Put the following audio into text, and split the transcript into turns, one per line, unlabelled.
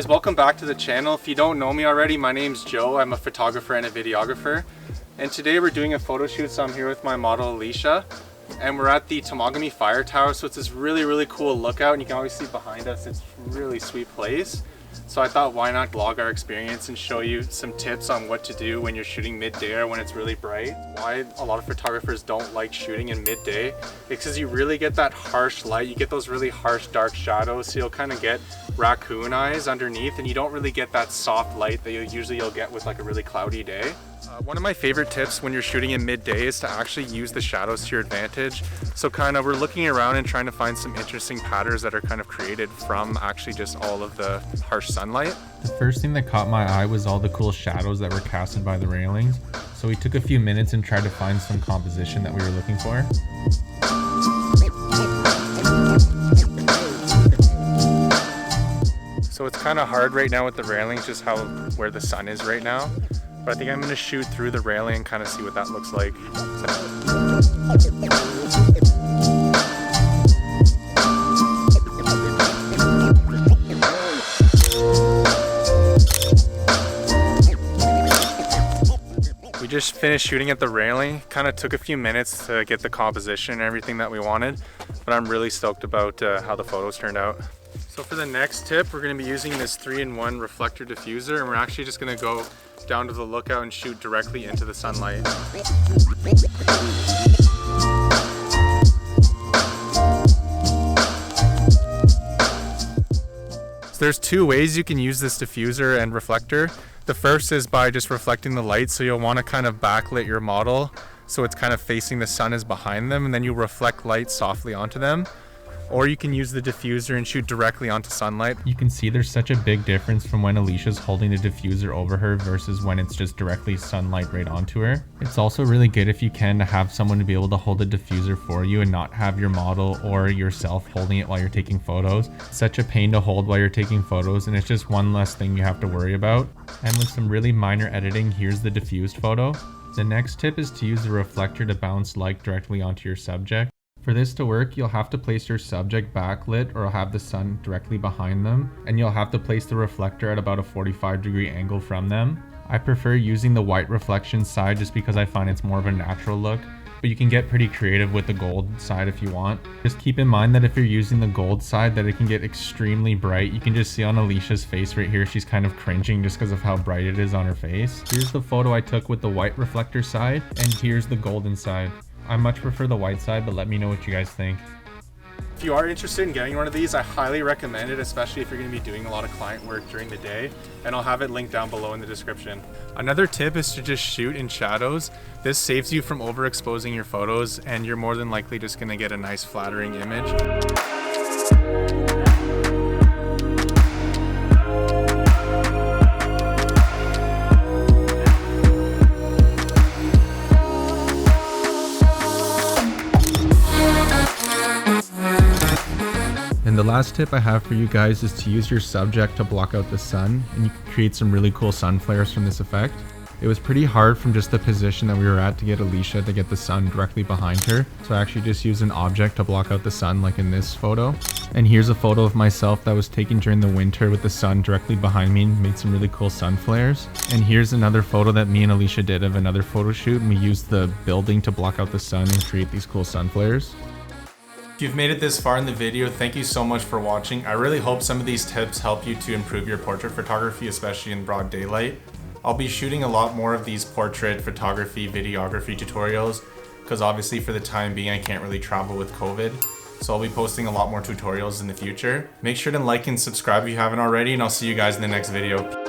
welcome back to the channel. If you don't know me already, my name's Joe. I'm a photographer and a videographer. And today we're doing a photo shoot, so I'm here with my model Alicia. And we're at the Temagami Fire Tower, so it's this really cool lookout, and you can always see behind us, it's a really sweet place. So I thought, why not vlog our experience and show you some tips on what to do when you're shooting midday or when it's really bright. Why a lot of photographers don't like shooting in midday, it's because you really get that harsh light, you get those really harsh dark shadows, so you'll kind of get raccoon eyes underneath, and you don't really get that soft light that you'll get with like a really cloudy day. One of my favorite tips when you're shooting in midday is to actually use the shadows to your advantage. So we're looking around and trying to find some interesting patterns that are kind of created from actually just all of the harsh sunlight.
The first thing that caught my eye was all the cool shadows that were casted by the railings. So we took a few minutes and tried to find some composition that we were looking for.
So it's kind of hard right now with the railings, just where the sun is right now. But I think I'm going to shoot through the railing and kind of see what that looks like. We just finished shooting at the railing. Kind of took a few minutes to get the composition and everything that we wanted, but I'm really stoked about how the photos turned out. So for the next tip, we're going to be using this 3-in-1 reflector diffuser, and we're actually just going to go down to the lookout and shoot directly into the sunlight. So there's two ways you can use this diffuser and reflector. The first is by just reflecting the light, so you'll want to kind of backlit your model so it's kind of facing the sun is behind them, and then you reflect light softly onto them. Or you can use the diffuser and shoot directly onto sunlight.
You can see there's such a big difference from when Alicia's holding the diffuser over her versus when it's just directly sunlight right onto her. It's also really good if you can to have someone to be able to hold the diffuser for you and not have your model or yourself holding it while you're taking photos. It's such a pain to hold while you're taking photos, and it's just one less thing you have to worry about. And with some really minor editing, here's the diffused photo. The next tip is to use the reflector to bounce light directly onto your subject. For this to work, you'll have to place your subject backlit or have the sun directly behind them, and you'll have to place the reflector at about a 45-degree angle from them. I prefer using the white reflection side just because I find it's more of a natural look, but you can get pretty creative with the gold side if you want. Just keep in mind that if you're using the gold side, that it can get extremely bright. You can just see on Alicia's face right here, she's kind of cringing just because of how bright it is on her face. Here's the photo I took with the white reflector side, and here's the golden side. I much prefer the white side, but let me know what you guys think.
If you are interested in getting one of these, I highly recommend it, especially if you're going to be doing a lot of client work during the day, and I'll have it linked down below in the description. Another tip is to just shoot in shadows. This saves you from overexposing your photos, and you're more than likely just going to get a nice flattering image.
And the last tip I have for you guys is to use your subject to block out the sun, and you can create some really cool sun flares from this effect. It was pretty hard from just the position that we were at to get Alicia to get the sun directly behind her, so I actually just used an object to block out the sun, like in this photo. And here's a photo of myself that was taken during the winter with the sun directly behind me and made some really cool sun flares. And here's another photo that me and Alicia did of another photo shoot, and we used the building to block out the sun and create these cool sun flares.
If you've made it this far in the video, thank you so much for watching. I really hope some of these tips help you to improve your portrait photography, especially in broad daylight. I'll be shooting a lot more of these portrait photography, videography tutorials, because obviously for the time being, I can't really travel with COVID. So I'll be posting a lot more tutorials in the future. Make sure to like and subscribe if you haven't already, and I'll see you guys in the next video.